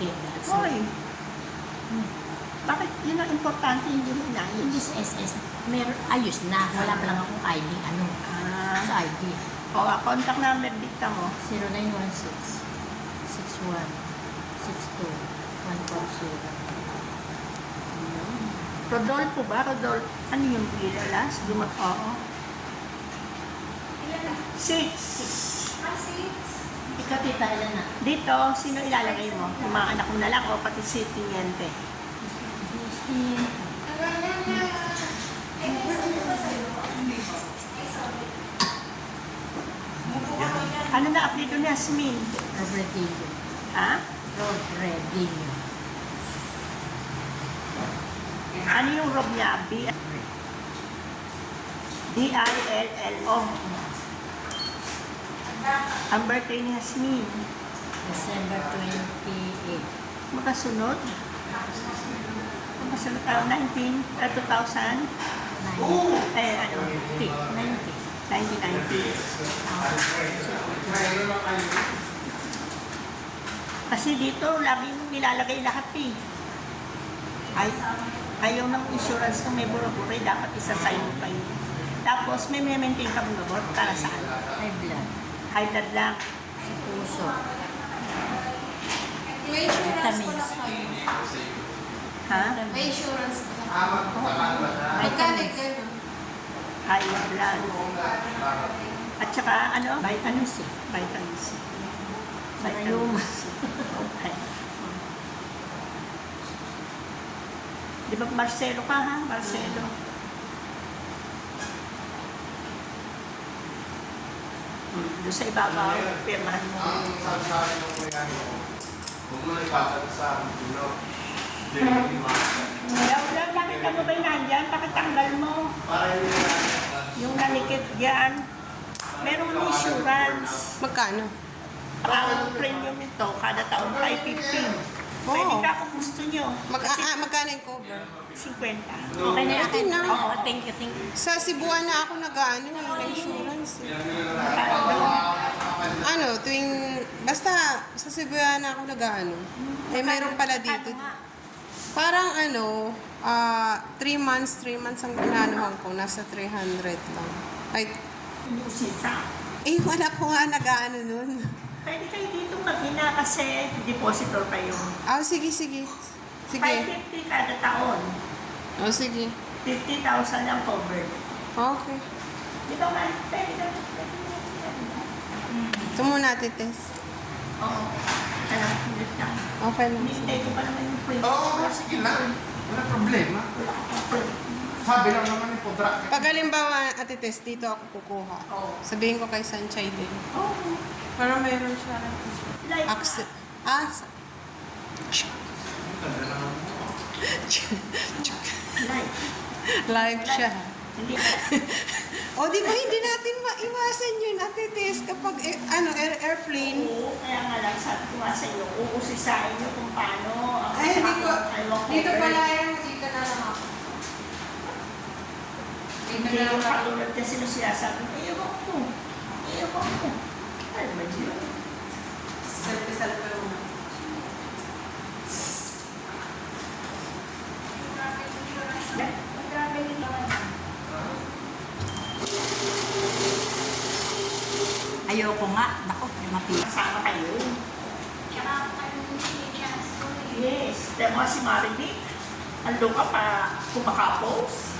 duplicate that. So, Hoy! Bakit yun ang importante hindi mo in inayos? this SS, ayos na. Wala pa lang akong ID. Ano? Sa ID. O, contact number dito mo. 0916 61 62 140. Rodolfo ba? Rodolfo. Ano yung Villalas? Oo. 6. Ikaw, tita, ilan na? Dito, sino ilalagay mo? Yung mga anak mo na lang o pati si Tiniente? Ano na update ni Yasmin? Robredillo. Ha? Robredillo. Ano yung Rob niya? D-I-L-L-O. Ang birthday ni Yasmin. December 28. Makasunod? Makasunod tayo 2000? 90. 1990. Kasi dito, lagi mong nilalagay lahat eh. Ayaw ng insurance kung may bura-bura, dapat isa-sign mo pa yun. Tapos, may maintain ka mong gamot para saan? High blood. High blood lang. Sa puso. May insurance ko na kayo. Ha? May insurance ko na. Vitamins. High blood. At saka, ano? Vitamin C. Vitamin C. Sa rayuma. Okay. Di ba Marcelo ka ha? Marcelo. Doon sa ibabaw, pirmahan mo. Ang sasabi mo ko yan, huwag mo na ipapagsasabi ko, no? Wala, nakita mo ba yung nandyan? Pakitanggal mo. Para hindi na Yung nalikit dyan. Merong insurance. Magkano? Ang premium nito, kada taon 550. Pwede ka kung gusto nyo. Magkano yung cover? 50. Okay na Okay na. Oo, thank you, thank you. Sa Cebuana na ako nag-ano, insurance. Ano, basta sa Cebuana na ako nag-ano. Eh, meron pala dito. Parang 3 months ang inanuhan ko, nasa 300 lang. Ay, Sisa. wala ko nga nag-ano nun. Pwede kayo dito maghina kasi depositor kayo. Sige. Sige. 550 kada taon. Sige. 50,000 ang covered. Okay. Di ba man? Pwede ka. Ito muna, test. Oo. Ano, hindi na. Okay lang. Hinihintay ko pa naman yung print. Oo, sige na. Wala problema. Sabi lang naman yung podra. Pag halimbawa, ate test, dito ako kukuha. Oo. Sabihin ko kay Sanchay din. Oo. Para mayroon siya. Like Access. Like. Live siya. Hindi. O, di ba hindi natin maiwasan yun, ate test, kapag airplane. Oo, kaya nga lang sabi ko nga sa iyo, uusisain nyo kung paano. Ay, hindi ko. Dito pala pala. yan, dito na lang ako. Hindi yung katulad kasi nung sinasabi ko, ewan ko. Ano ba yun? Selfie lang. Ayoko nga. Naku, mapila. Kasama kayo. Yes. Demo si Marivic. Ando ka pa kumakapos.